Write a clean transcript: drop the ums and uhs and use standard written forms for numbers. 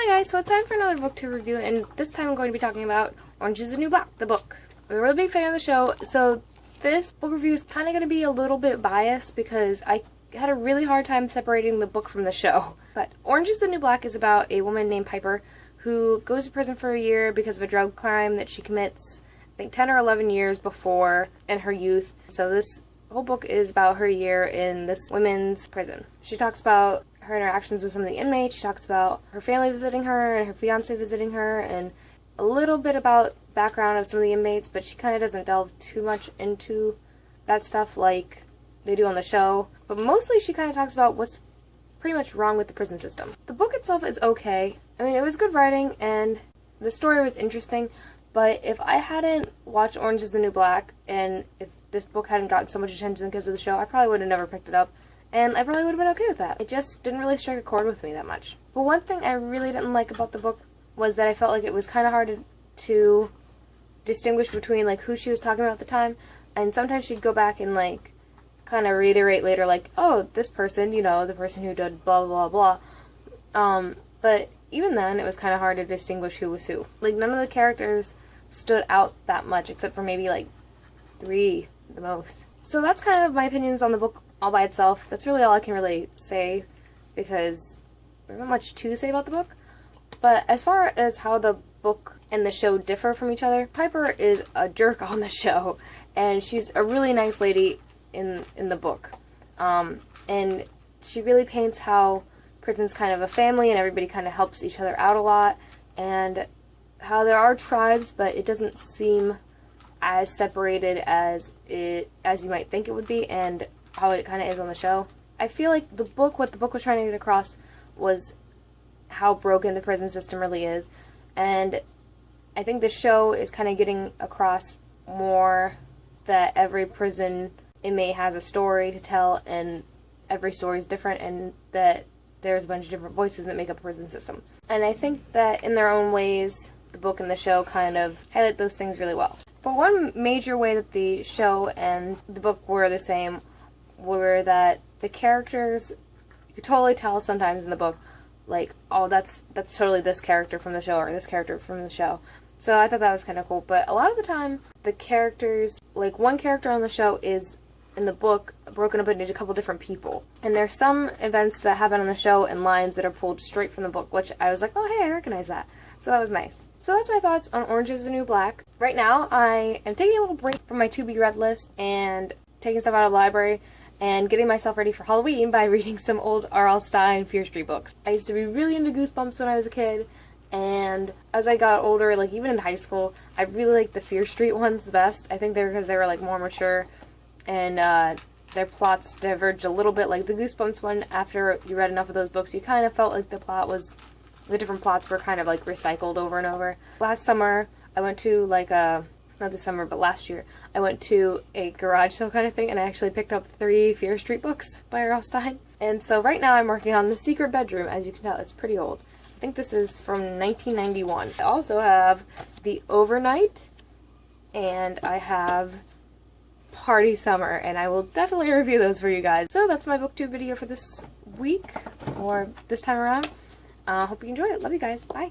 Hi guys, so it's time for another Booktube review, and this time I'm going to be talking about Orange is the New Black, the book. I'm a really big fan of the show, so this book review is kind of going to be a little bit biased because I had a really hard time separating the book from the show. But Orange is the New Black is about a woman named Piper who goes to prison for a year because of a drug crime that she commits, I think 10 or 11 years before in her youth. So this whole book is about her year in this women's prison. She talks about her interactions with some of the inmates. She talks about her family visiting her and her fiance visiting her, and a little bit about the background of some of the inmates, but she kind of doesn't delve too much into that stuff like they do on the show. But mostly she kind of talks about what's pretty much wrong with the prison system. The book itself is okay. I mean, it was good writing and the story was interesting, but if I hadn't watched Orange is the New Black and if this book hadn't gotten so much attention because of the show, I probably would have never picked it up. And I probably would have been okay with that. It just didn't really strike a chord with me that much. But one thing I really didn't like about the book was that I felt like it was kind of hard to distinguish between like who she was talking about at the time, and sometimes she'd go back and like kind of reiterate later like, oh, this person, you know, the person who did blah blah blah. But even then, it was kind of hard to distinguish who was who. Like, none of the characters stood out that much, except for maybe like 3 the most. So that's kind of my opinions on the book all by itself. That's really all I can really say, because there's not much to say about the book. But as far as how the book and the show differ from each other, Piper is a jerk on the show, and she's a really nice lady in the book. And she really paints how prison's kind of a family and everybody kind of helps each other out a lot, and how there are tribes, but it doesn't seem as separated as you might think it would be, and how it kind of is on the show. I feel like what the book was trying to get across was how broken the prison system really is, and I think the show is kind of getting across more that every prison inmate has a story to tell, and every story is different, and that there's a bunch of different voices that make up a prison system. And I think that in their own ways, the book and the show kind of highlight those things really well. But one major way that the show and the book were the same were that the characters, you could totally tell sometimes in the book, like, oh, that's totally this character from the show, or this character from the show. So I thought that was kind of cool. But a lot of the time, the characters, like, one character on the show is, in the book, broken up into a couple different people. And there's some events that happen on the show and lines that are pulled straight from the book, which I was like, oh, hey, I recognize that. So that was nice. So that's my thoughts on Orange is the New Black. Right now, I am taking a little break from my to-be-read list and taking stuff out of the library and getting myself ready for Halloween by reading some old R.L. Stine Fear Street books. I used to be really into Goosebumps when I was a kid, and as I got older, like even in high school, I really liked the Fear Street ones the best. I think because they were like more mature, and their plots diverged a little bit. Like the Goosebumps one, after you read enough of those books, you kind of felt like the different plots were kind of like recycled over and over. Last summer, I went to like not this summer, but last year, I went to a garage sale kind of thing, and I actually picked up 3 Fear Street books by R.L. Stine. And so right now I'm working on The Secret Bedroom. As you can tell, it's pretty old. I think this is from 1991. I also have The Overnight, and I have Party Summer, and I will definitely review those for you guys. So that's my Booktube video for this week, or this time around. Hope you enjoyed it. Love you guys. Bye.